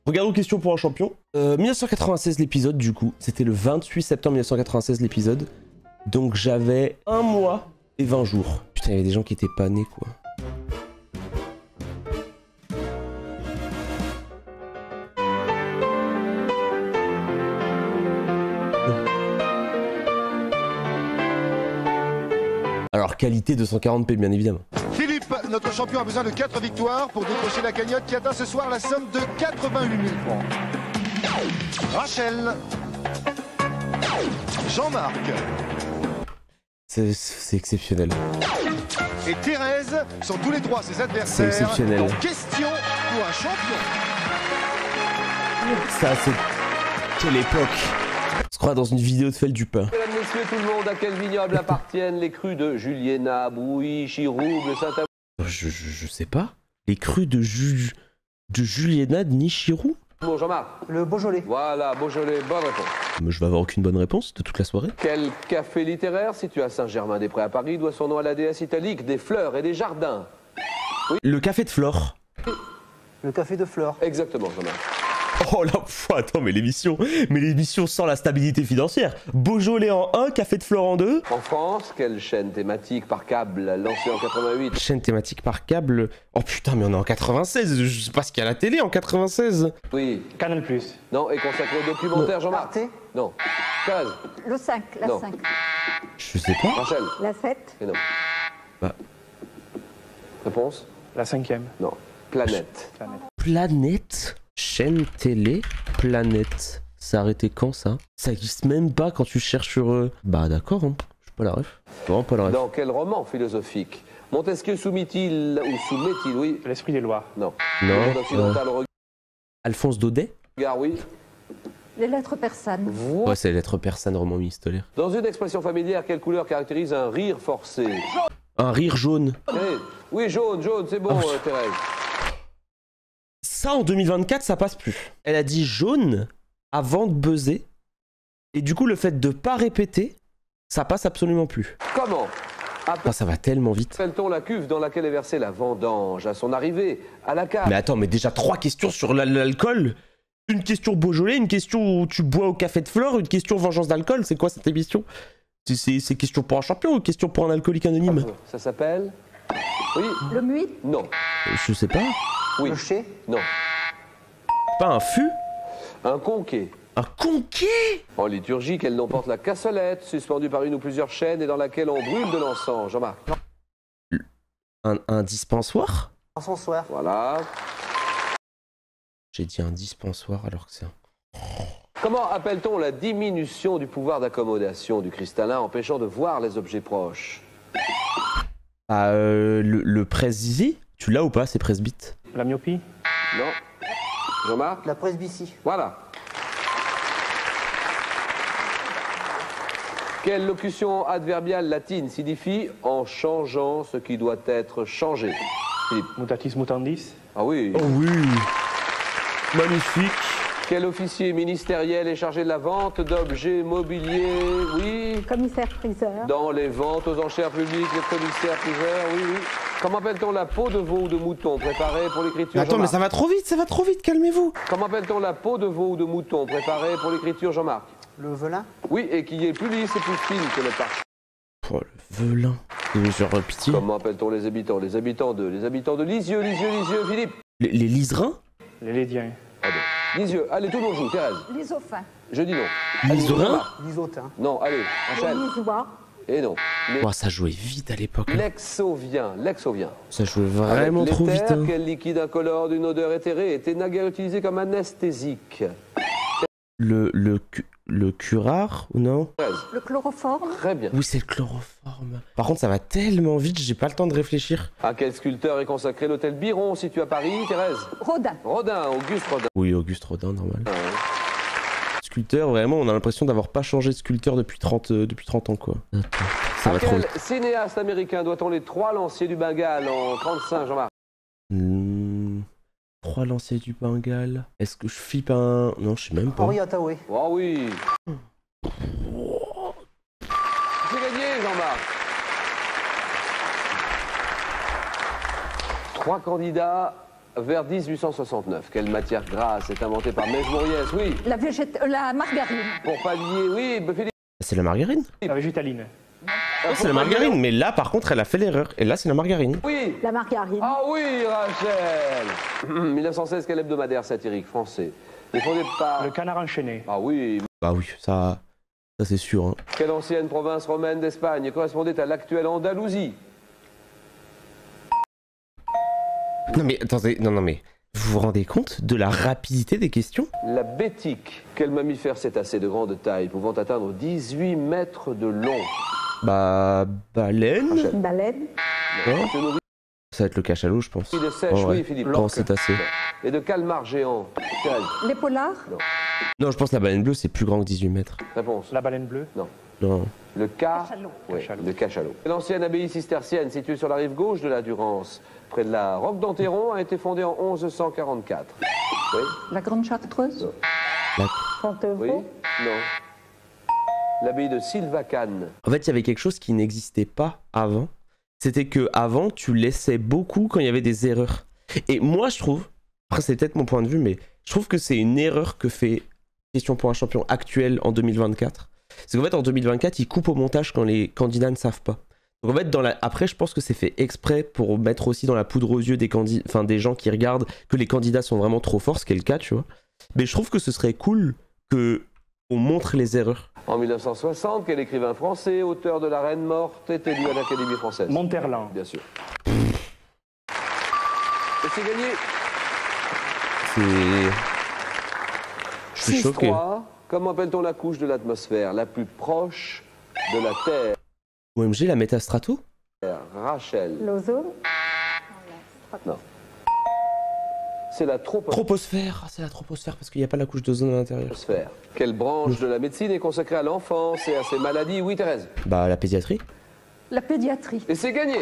Regardons question pour un champion. 1996 l'épisode du coup. C'était le 28 septembre 1996 l'épisode. Donc j'avais 1 mois et 20 jours. Putain, il y avait des gens qui étaient pas nés quoi. Alors qualité 240p bien évidemment. Philippe, notre champion a besoin de 4 victoires pour décrocher la cagnotte qui atteint ce soir la somme de 88 000 francs. Rachel. Jean-Marc. C'est exceptionnel. Et Thérèse sont tous les trois ses adversaires. C'est exceptionnel. Donc, question pour un champion. Ça c'est... Quelle époque. On se croit dans une vidéo de Feldupin. Mesdames, messieurs, tout le monde, à quel vignoble appartiennent les crus de Juliena, Brouilly, Chirouble, Saint-Amour? Je sais pas. Les crus de Juliena de Nichirou. Bon, Jean-Marc. Le Beaujolais. Voilà, Beaujolais, bonne réponse. Mais je vais avoir aucune bonne réponse de toute la soirée. Quel café littéraire situé à Saint-Germain-des-Prés à Paris doit son nom à la déesse italique des fleurs et des jardins? Le café de Flore. Le café de Flore. Exactement, Jean-Marc. Oh là, attends, mais l'émission sans la stabilité financière. Beaujolais en 1, café de Flore en 2. En France, quelle chaîne thématique par câble lancée en 88? Chaîne thématique par câble. Oh putain, mais on est en 96. Je sais pas ce qu'il y a à la télé en 96. Oui. Canal+. Non, et consacré au documentaire, Jean-Marc? Arte. Non. Thérèse? Le 5, la Non. 5. Je sais pas. Rachel? La 7. Et non. Bah. Réponse? La 5e. Non. Planète. Planète. Chaîne télé. Planète. Ça a arrêté quand ça? Ça existe même pas quand tu cherches sur... Bah d'accord, hein. Je suis pas la ref. Vraiment pas la ref. Dans quel roman philosophique Montesquieu soumet-il oui? L'esprit des lois. Non. Non, Le monde occidental Alphonse Daudet. regarde, oui. Les lettres persanes. Ouais, c'est les lettres persanes, roman épistolaire. Dans une expression familière, quelle couleur caractérise un rire forcé? Un rire jaune. Eh, oui, jaune, c'est bon, Thérèse. Ça, en 2024, ça passe plus. Elle a dit jaune avant de buzzer. Et du coup, le fait de pas répéter, ça passe absolument plus. Comment Ah, ça va tellement vite. appelle-t-on la cuve dans laquelle est versée la vendange à son arrivée à la cave? Mais attends, mais déjà 3 questions sur l'alcool. Une question Beaujolais, une question où tu bois au café de Flore, une question vengeance d'alcool. C'est quoi cette émission? C'est question pour un champion ou question pour un alcoolique anonyme? Ça s'appelle? Oui. Le muit. Non. Je sais pas. Oui. Le chai. Non. Pas un fût? Un conquet. Un conquet? En liturgie, quel nom porte la cassolette, suspendue par une ou plusieurs chaînes et dans laquelle on brûle de l'encens? Jean-Marc. Un dispensoir? Encensoir. Voilà. J'ai dit un dispensoir alors que c'est un... Comment appelle-t-on la diminution du pouvoir d'accommodation du cristallin empêchant de voir les objets proches? Ah, le presby? Tu l'as ou pas, c'est presbyte? La myopie. Non. Jean-Marc? La presbytie. Voilà. Quelle locution adverbiale latine signifie « en changeant ce qui doit être changé » Philippe? Mutatis mutandis. Ah oui. Oh oui. Magnifique. Quel officier ministériel est chargé de la vente d'objets mobiliers? Oui. Commissaire-priseur. Dans les ventes aux enchères publiques, les commissaires-priseurs, oui. Comment appelle-t-on la peau de veau ou de mouton préparée pour l'écriture? Attends, mais Jean-Marc? ça va trop vite, calmez-vous. Comment appelle-t-on la peau de veau ou de mouton préparée pour l'écriture, Jean-Marc? Le velin. Oui, et qui est plus lisse et plus fine que le parfum. Oh, le velin. Genre pitié. Comment appelle-t-on les habitants? Les habitants de Lisieux, Philippe? Les liserins? Les Lédiens. Pardon. Lisieux, allez, tout le monde joue, Thérèse. L'isophin. Je dis non. Liserins? L'isotin. Non, allez, Le enchaîne. lisois. Et non. Oh, ça jouait vite à l'époque. Hein. L'exovien. Ça jouait vraiment Avec trop vite. l'éther, Hein. quel liquide incolore d'une odeur éthérée était naguère utilisé comme anesthésique? Le curare ou non? Thérèse. Le chloroforme. Très bien. Oui, c'est le chloroforme. Par contre, ça va tellement vite, j'ai pas le temps de réfléchir. À quel sculpteur est consacré l'hôtel Biron, situé à Paris, Thérèse? Rodin. Rodin, Auguste Rodin. Oui, Auguste Rodin, normal. Ah ouais. Sculpteur, vraiment, on a l'impression d'avoir pas changé de sculpteur depuis 30 ans, quoi. Attends, ça va À trop quel vite. cinéaste américain doit-on les 3 lanciers du Bengale en 35, Jean-Marc? 3 lanciers du Bengale. Est-ce que je flippe un... Non, je sais même pas. Henri Hathaway. Oh oui. J'ai gagné, Jean-Marc. 3 candidats vers 1869. Quelle matière grasse est inventée par Mesmouriès? Oui. La margarine. Pour pallier, oui, Philippe. C'est la margarine. La végétaline. C'est la margarine, mais là par contre elle a fait l'erreur. Et là c'est la margarine. Oui. La margarine. Ah oui, Rachel. 1916, quel hebdomadaire satirique français est fondé par... Le canard enchaîné. Ah oui. Bah oui, ça c'est sûr. Hein. Quelle ancienne province romaine d'Espagne correspondait à l'actuelle Andalousie? Non mais attendez, non mais vous vous rendez compte de la rapidité des questions? La bétique. Quel mammifère cétacé de grande taille pouvant atteindre 18 mètres de long? Bah baleine. Une baleine. Non. Se nourrit Ça va être le cachalot je pense. de sèche, Oh, ouais. oui, Philippe. Non, c'est assez. Et de calmar géant. Quelle Les polars. Non, je pense que la baleine bleue c'est plus grand que 18 mètres. réponse? La baleine bleue. Non. Le Cachalot. Oui, Cachalot. le cachalot. L'ancienne abbaye cistercienne située sur la rive gauche de la Durance, près de la Roque d'Enterron, a été fondée en 1144. Oui? La Grande Chartreuse. La- Fontevraud. Oui? Non. L'abbaye de Sylvacane. En fait, il y avait quelque chose qui n'existait pas avant. C'était que avant, tu laissais beaucoup quand il y avait des erreurs. Et moi, je trouve, après c'est peut-être mon point de vue, mais je trouve que c'est une erreur que fait Question pour un champion actuel en 2024. C'est qu'en fait, en 2024, ils coupent au montage quand les candidats ne savent pas. Donc en fait, après, je pense que c'est fait exprès pour mettre aussi dans la poudre aux yeux des des gens qui regardent que les candidats sont vraiment trop forts, ce qui est le cas, tu vois. Mais je trouve que ce serait cool que on montre les erreurs. En 1960, quel écrivain français, auteur de La Reine morte, est élu à l'Académie française? Monterland. Bien sûr. Et c'est gagné. Je suis choqué. 6-3. Comment appelle-t-on la couche de l'atmosphère la plus proche de la Terre? OMG, la métastrato? Rachel. L'ozone. C'est la troposphère. Troposphère, ah, c'est la troposphère parce qu'il n'y a pas la couche d'ozone à l'intérieur. Quelle branche de la médecine est consacrée à l'enfance et à ses maladies? Oui, Thérèse. Bah, la pédiatrie. La pédiatrie. Et c'est gagné.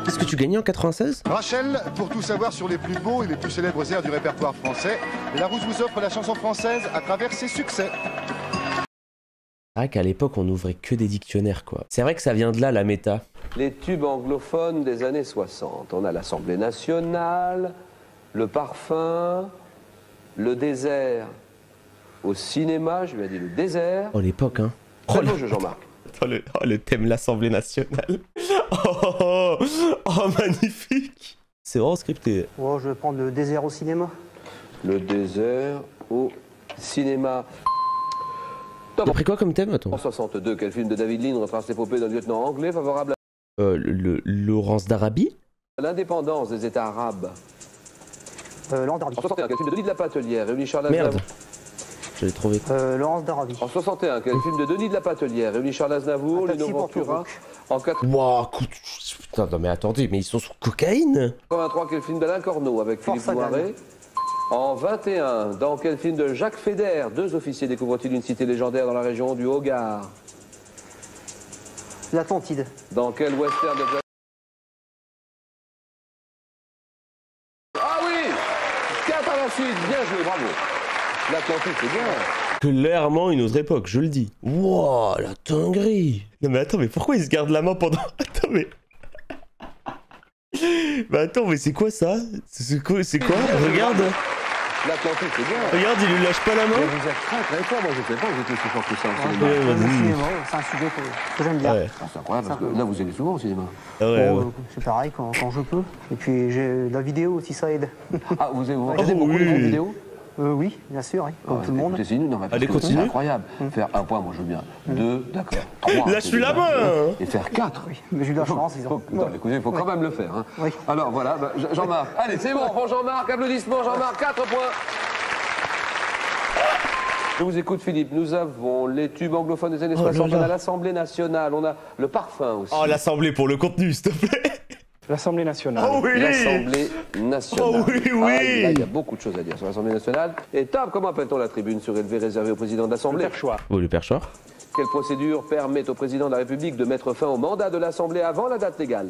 Qu'est-ce que tu gagnais en 96? Rachel, pour tout savoir sur les plus beaux et les plus célèbres airs du répertoire français, Larousse vous offre la chanson française à travers ses succès. C'est vrai qu'à l'époque, on n'ouvrait que des dictionnaires, quoi. C'est vrai que ça vient de là, la méta. Les tubes anglophones des années 60. On a l'Assemblée nationale, le parfum, le désert. Au cinéma, je lui ai dit le désert. Oh, l'époque, hein. Très beau jeu, Jean-Marc. Le thème l'Assemblée nationale. Oh, magnifique. C'est vraiment scripté. Oh, je vais prendre le désert au cinéma. Le désert au cinéma. T'as pris quoi comme thème, attends? En 62, quel film de David Lean retrace l'épopée d'un lieutenant anglais favorable Laurence d'Arabie? à l'indépendance des États arabes? L'an En d'Arabie. 61, quel film de Denis de la Patelière réunit Charles Merde. Aznavour? Je l'ai trouvé. Laurence d'Arabie. En 61, quel film de Denis de la Patelière réunit Charles Aznavour, Un taxi Lino pour Ventura? Toulouse. En Wouah, putain, non mais attendez, mais ils sont sous cocaïne? 83, quel film d'Alain Corneau avec Force Philippe à Noiret? En 21, dans quel film de Jacques Fédère, deux officiers découvrent-ils une cité légendaire dans la région du Haut-Gard? L'Atlantide. Dans quel western de... Ah oui! 4 à la suite, bien joué, bravo. L'Atlantide, c'est bien. Clairement une autre époque, je le dis. Wouah, la dinguerie. Non mais attends, mais pourquoi il se garde la main pendant... Attends, mais... Bah attends, mais c'est quoi ça? C'est quoi? Regarde. L'Atlantide, c'est bien. Regarde, il lui lâche pas la main. Mais vous êtes très très fort, moi je sais pas, vous êtes aussi fort que ça au cinéma. Ouais, Le vas-y. cinéma, c'est un sujet que j'aime bien. Ouais. Ah, c'est incroyable, parce que là vous allez souvent au cinéma. Ah ouais, Bon, ouais. c'est pareil quand je peux. Et puis j'ai la vidéo aussi, ça aide. Ah, vous regardez beaucoup oui. les vidéos? Oui, bien sûr, oui, comme tout le monde. Écoutez, c'est nul, non, mais parce Allez, que continue. C'est incroyable. Faire un point, moi je veux bien. 2, d'accord. 3. Lâche-lui la main, hein. Et faire 4. Mais j'ai eu de la chance, ils ont. Non, écoutez, il faut quand même le faire. Hein. Oui. Alors voilà, bah, Jean-Marc. Allez, c'est bon, pour Jean-Marc, applaudissements, Jean-Marc, 4 points. Je vous écoute, Philippe. Nous avons les tubes anglophones des années 60, là on là. a l'Assemblée nationale, on a le parfum aussi. Oh, l'Assemblée pour le contenu, s'il te plaît. L'Assemblée nationale. Oh oui. L'Assemblée nationale. Oh oui, oui. Ah, là, il y a beaucoup de choses à dire sur l'Assemblée nationale. Et Tom, comment appelle-t-on la tribune surélevée réservée au président de Le l'Assemblée? perchoir. Oh, le perchoir. Quelle procédure permet au président de la République de mettre fin au mandat de l'Assemblée avant la date légale?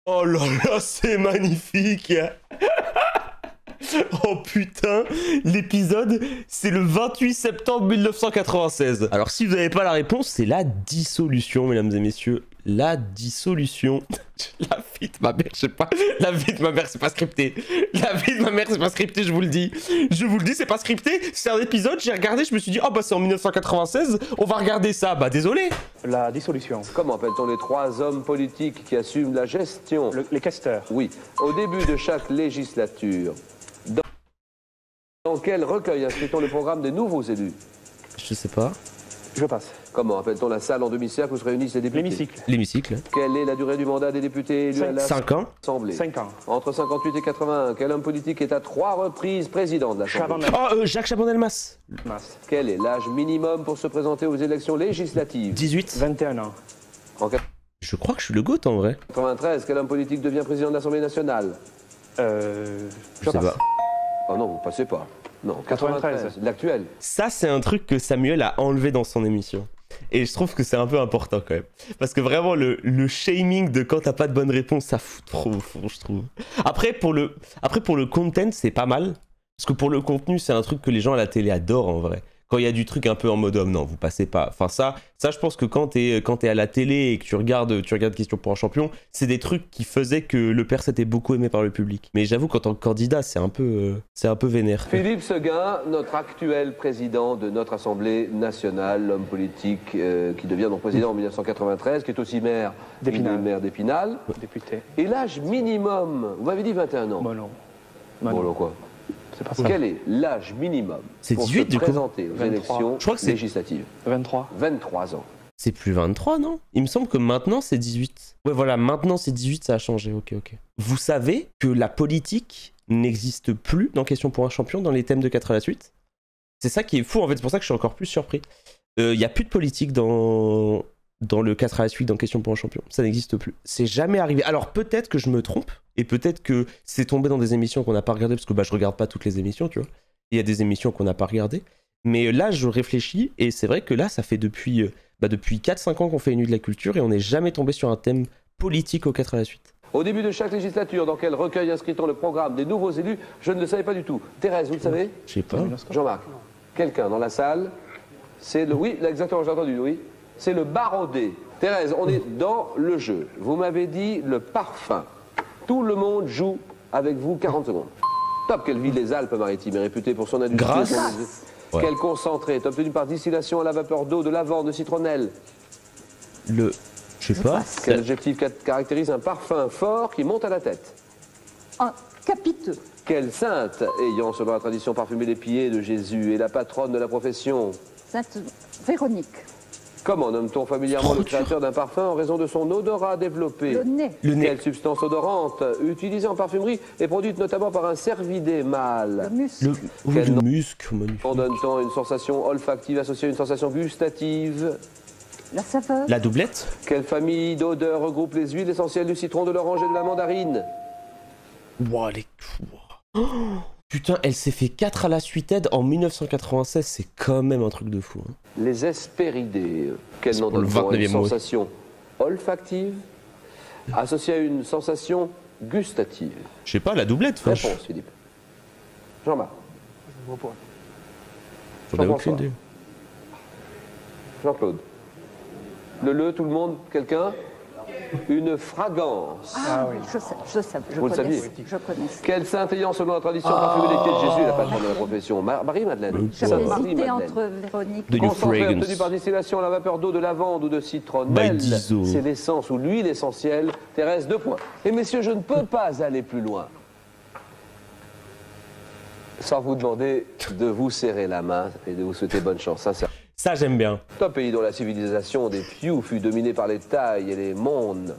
Oh là là, c'est magnifique. Oh putain, l'épisode, c'est le 28 septembre 1996. Alors si vous n'avez pas la réponse, c'est la dissolution, mesdames et messieurs. La dissolution. La vie de ma mère, je sais pas. La vie de ma mère, c'est pas scripté. La vie de ma mère, c'est pas scripté, je vous le dis. Je vous le dis, c'est pas scripté. C'est un épisode, j'ai regardé, je me suis dit, oh bah c'est en 1996, on va regarder ça. Bah désolé. La dissolution. Comment appelle-t-on les 3 hommes politiques qui assument la gestion? Les questeurs. Oui. Au début de chaque législature, dans quel recueil inscrit-on le programme des nouveaux élus? Je sais pas. Je passe. Comment appelle-t-on la salle en demi-cercle où se réunissent les députés? L'hémicycle. L'hémicycle. Quelle est la durée du mandat des députés élus à 5 ans. l'Assemblée? 5 ans. Entre 58 et 81, quel homme politique est à 3 reprises président de l'Assemblée? Chaban-Delmas. Oh, Jacques Chaban-Delmas. Quel est l'âge minimum pour se présenter aux élections législatives? 18. 21 ans. En Je crois que je suis le GOAT en vrai. 93, quel homme politique devient président de l'Assemblée nationale? Je sais passe. pas. Oh non, vous passez pas. Non, 93. 93, l'actuel. Ça, c'est un truc que Samuel a enlevé dans son émission. Et je trouve que c'est un peu important quand même. Parce que vraiment, le shaming de quand t'as pas de bonne réponse, ça fout trop au fond, je trouve. Après, pour le content, c'est pas mal. Parce que pour le contenu, c'est un truc que les gens à la télé adorent en vrai. Quand il y a du truc un peu en mode homme, non, vous passez pas. Enfin, ça je pense que quand t'es à la télé et que tu regardes Question pour un champion, c'est des trucs qui faisaient que le Perse était beaucoup aimé par le public. Mais j'avoue qu'en tant que candidat, c'est un peu vénère. Philippe Seguin, notre actuel président de notre Assemblée nationale, l'homme politique qui devient donc président en 1993, qui est aussi maire d'Épinal. Député. Et l'âge minimum, vous m'avez dit 21 ans. Bon, non. Bon, alors quoi? C'est pas ça. Quel est l'âge minimum C'est pour 18 se du coup. présenter aux 23. élections Je crois que c'est- législatives? 23. 23 ans. C'est plus 23, non? Il me semble que maintenant, c'est 18. Ouais, voilà, maintenant, c'est 18, ça a changé. Ok. Vous savez que la politique n'existe plus dans Question pour un champion dans les thèmes de 4 à la suite? C'est ça qui est fou, en fait. C'est pour ça que je suis encore plus surpris. Il n'y a plus de politique dans le 4 à la suite dans Question pour un champion. Ça n'existe plus. C'est jamais arrivé. Alors, peut-être que je me trompe. Et peut-être que c'est tombé dans des émissions qu'on n'a pas regardées. Parce que je regarde pas toutes les émissions, tu vois. Il y a des émissions qu'on n'a pas regardées. Mais là, je réfléchis. Et c'est vrai que là, ça fait depuis 4-5 ans qu'on fait une nuit de la culture. Et on n'est jamais tombé sur un thème politique au 4 à la suite. Au début de chaque législature, dans quel recueil inscrit-on le programme des nouveaux élus? Je ne le savais pas du tout. Thérèse, vous le savez? Je sais pas. Jean-Marc, quelqu'un dans la salle? C'est le... Oui, là, exactement, j'ai entendu, oui. C'est le barodé. Thérèse, on est dans le jeu. Vous m'avez dit le parfum. Tout le monde joue avec vous 40 secondes. Top, quelle ville des Alpes-Maritimes est réputée pour son industrie. Grasse. Ouais. Quel concentré est obtenu par distillation à la vapeur d'eau, de lavande, de citronnelle? Je sais pas. Quel adjectif caractérise un parfum fort qui monte à la tête? Capiteux. Quelle sainte, ayant selon la tradition parfumé les pieds de Jésus, est la patronne de la profession? Sainte Véronique. Comment nomme-t-on familièrement le créateur d'un parfum en raison de son odorat développé? Le nez. Le nez. Quelle substance odorante, utilisée en parfumerie, est produite notamment par un cervidé mâle? Le muscle. Quel Le nom muscle, magnifique. donne-t-on une sensation olfactive associée à une sensation gustative? La saveur. La doublette. Quelle famille d'odeurs regroupe les huiles essentielles du citron, de l'orange et de la mandarine? Wow, Oh, putain, elle s'est fait 4 à la suite en 1996, c'est quand même un truc de fou. Hein. Les hespéridés, quel nom pour le donne-t-on à une 29e mot. sensation olfactive associée à une sensation gustative? Je sais pas, la doublette, franchement. Réponse, Philippe. Jean-Marc. Je vois pas. J'en ai Jean-François. aucune idée. Jean-Claude. Tout le monde, quelqu'un? Une fragrance. Ah oui. Je sais. Vous le saviez? Je connais. Quelle sainte ayant, selon la tradition, parfumé les pieds de Jésus, la patronne de la profession? Marie-Madeleine. J'avais hésité Marie-Madeleine. entre Véronique. De New Concentré Fragrance. obtenu par distillation à la vapeur d'eau, de lavande ou de citronnelle. By Diesel. C'est l'essence ou l'huile essentielle. Thérèse, 2 points. Et messieurs, je ne peux pas aller plus loin sans vous demander de vous serrer la main et de vous souhaiter bonne chance. Sincèrement. Ça, j'aime bien. Un pays dont la civilisation des Piou fut dominée par les Thaïs et les Mohen,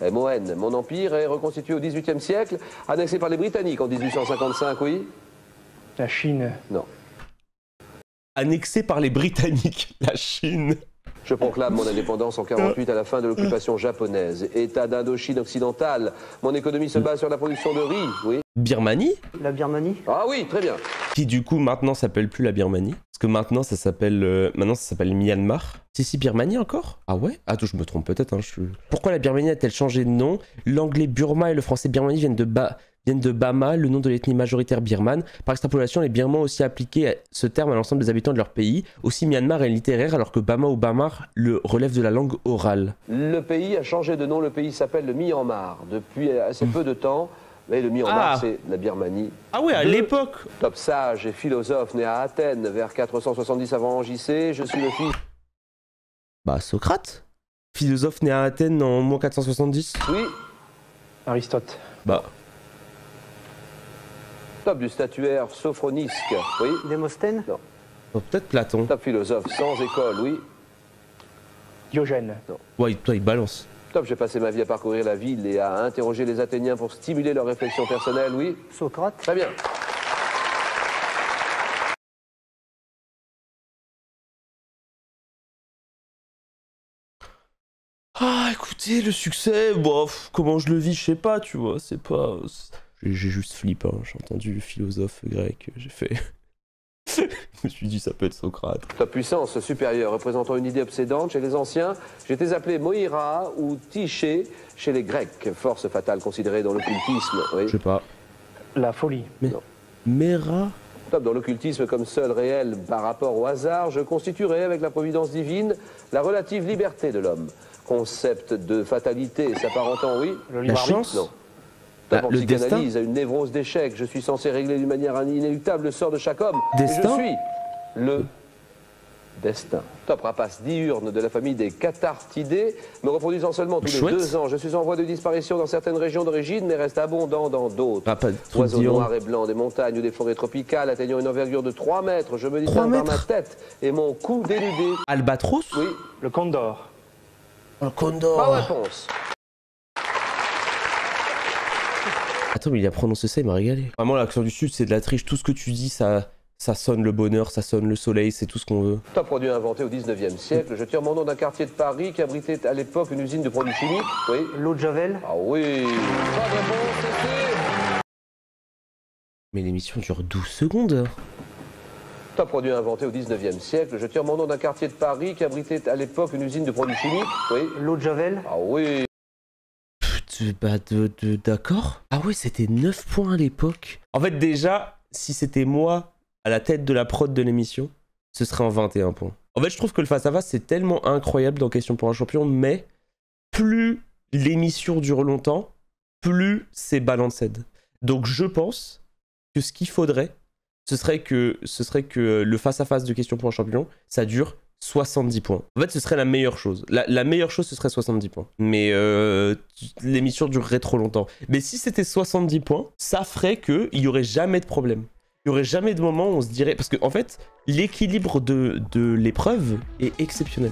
mon empire est reconstitué au XVIIIe siècle, annexé par les Britanniques en 1855, oui? La Chine. Non. Annexé par les Britanniques, la Chine. Je proclame mon indépendance en 48 à la fin de l'occupation japonaise. État d'Indochine occidentale. Mon économie se base sur la production de riz, oui? Birmanie, La Birmanie. Ah oui, très bien. qui du coup maintenant s'appelle plus la Birmanie. Parce que maintenant ça s'appelle Myanmar. Si, Birmanie encore? Ah ouais? Attends, je me trompe peut-être. Hein, Pourquoi la Birmanie a-t-elle changé de nom? L'anglais Burma et le français Birmanie viennent viennent de Bama, le nom de l'ethnie majoritaire birmane. Par extrapolation, les Birmans ont aussi appliqué ce terme à l'ensemble des habitants de leur pays. Aussi, Myanmar est littéraire alors que Bama ou Bamar le relève de la langue orale. Le pays a changé de nom, le pays s'appelle le Myanmar depuis assez peu de temps. Mais le Myanmar, c'est la Birmanie. Ah ouais, à l'époque. Top sage et philosophe né à Athènes vers 470 avant JC, je suis le fils... Bah, Socrate. Philosophe né à Athènes en moins 470. Oui. Aristote. Bah. Top du statuaire Sophronisque, oui. Démosthène. Non. Oh, peut-être Platon. Top philosophe sans école, oui. Diogène. Ouais, toi, il balance. Top, j'ai passé ma vie à parcourir la ville et à interroger les Athéniens pour stimuler leur réflexion personnelle, oui. Socrate. Très bien. Ah, écoutez, le succès, bof, comment je le vis, je sais pas, tu vois, c'est pas... J'ai juste flippé, hein. J'ai entendu philosophe grec, j'ai fait... je me suis dit, ça peut être Socrate. Top puissance supérieure représentant une idée obsédante chez les anciens, j'étais appelé Moira ou Tiché chez les Grecs, force fatale considérée dans l'occultisme, oui. Je sais pas. La folie. Mais... Non. Mera. Top, dans l'occultisme comme seul réel par rapport au hasard, je constituerai avec la providence divine la relative liberté de l'homme. Concept de fatalité s'apparentant, oui. Le La libre arbitre. chance. Non. Bah, Top en le psychanalyse, à une névrose d'échec, je suis censé régler d'une manière inéluctable le sort de chaque homme. Destin. Et je suis le destin. Top rapace diurne de la famille des cathartidés, me reproduisant seulement tous Chouette. les 2 ans. Je suis en voie de disparition dans certaines régions d'origine, mais reste abondant dans d'autres. Ah, pas de truc Oiseaux d'Iran. noirs et blancs des montagnes ou des forêts tropicales atteignant une envergure de 3 mètres. Je me 3 distingue par ma mètres. tête et mon cou déludé. Albatros. Oui, Le Condor. Un condor. pas réponse. Attends, mais il a prononcé ça, il m'a régalé. Vraiment, l'accent du Sud, c'est de la triche. Tout ce que tu dis, ça sonne le bonheur, ça sonne le soleil, c'est tout ce qu'on veut. Top produit inventé au 19e siècle. Je tire mon nom d'un quartier de Paris qui abritait à l'époque une usine de produits chimiques. Oui. L'eau de Javel. Ah oui. Pas de réponse, c'est... Mais l'émission dure 12 secondes. Top produit inventé au 19e siècle. Je tire mon nom d'un quartier de Paris qui abritait à l'époque une usine de produits chimiques. Oui. L'eau de Javel. Ah oui. D'accord. Ah ouais, c'était 9 points à l'époque. En fait, déjà, si c'était moi à la tête de la prod de l'émission, ce serait en 21 points. En fait, je trouve que le face-à-face, c'est tellement incroyable dans Question pour un champion, mais plus l'émission dure longtemps, plus c'est balanced. Donc je pense que ce qu'il faudrait, ce serait que le face-à-face de Question pour un champion, ça dure 70 points. En fait, ce serait la meilleure chose. La meilleure chose, ce serait 70 points. Mais l'émission durerait trop longtemps. Mais si c'était 70 points, ça ferait qu'il n'y aurait jamais de problème. Il n'y aurait jamais de moment où on se dirait... Parce qu'en fait, l'équilibre de l'épreuve est exceptionnel.